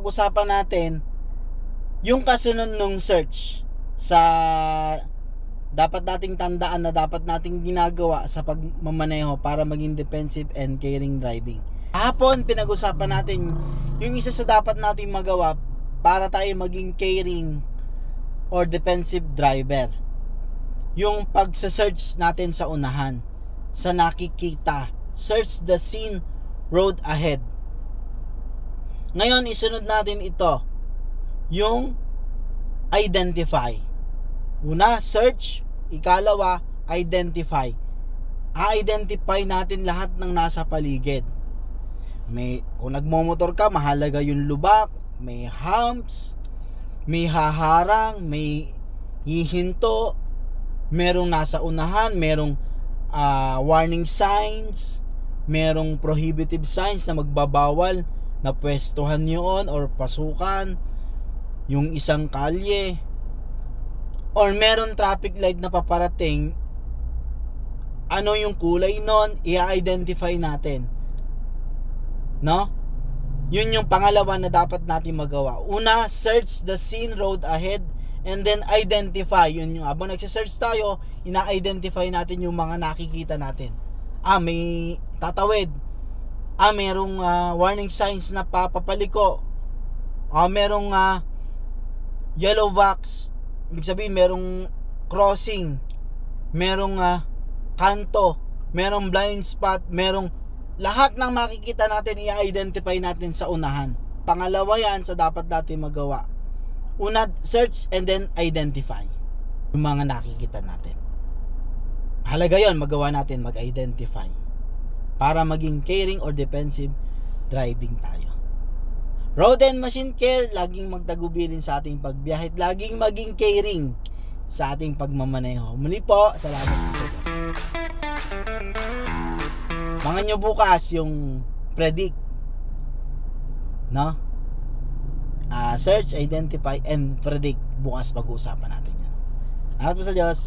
Pag-usapan natin yung kasunod nung search sa dapat nating tandaan na dapat nating ginagawa sa pagmamaneho para maging defensive and caring driving. Hapon pinag-usapan natin yung isa sa dapat nating magawa para tayo maging caring or defensive driver. Yung pagsa-search natin sa unahan, sa nakikita, search the scene, road ahead. Ngayon isunod natin ito, yung identify. Una, search. Ikalawa, identify. I-identify natin lahat ng nasa paligid. Kung nagmomotor ka, mahalaga yung lubak, may humps, may haharang, may hihinto, merong nasa unahan, merong warning signs, merong prohibitive signs na magbabawal na pwestuhan yun or pasukan yung isang kalye, or meron traffic light na paparating. Ano yung kulay nun, i-identify natin, no? Yun yung pangalawa na dapat natin magawa. Una, search the scene, road ahead, and then identify. Yun yung habang nagsisearch tayo, ina-identify natin yung mga nakikita natin. May tatawid, merong warning signs na papaliko, merong yellow box, ibig sabihin merong crossing, merong kanto, merong blind spot, merong lahat ng makikita natin i-identify natin sa unahan. Pangalawa yan sa dapat natin magawa. Una, search and then identify yung mga nakikita natin. Halaga yon, magawa natin mag-identify para maging caring or defensive driving tayo. Road and Machine Care, laging magtagubilin sa ating pagbiyahe, laging maging caring sa ating pagmamaneho. Muli po, salamat po sa Diyos. Mga nyo bukas yung predict, no? Search, identify, and predict. Bukas pag-uusapan natin yan. Salamat po sa Diyos.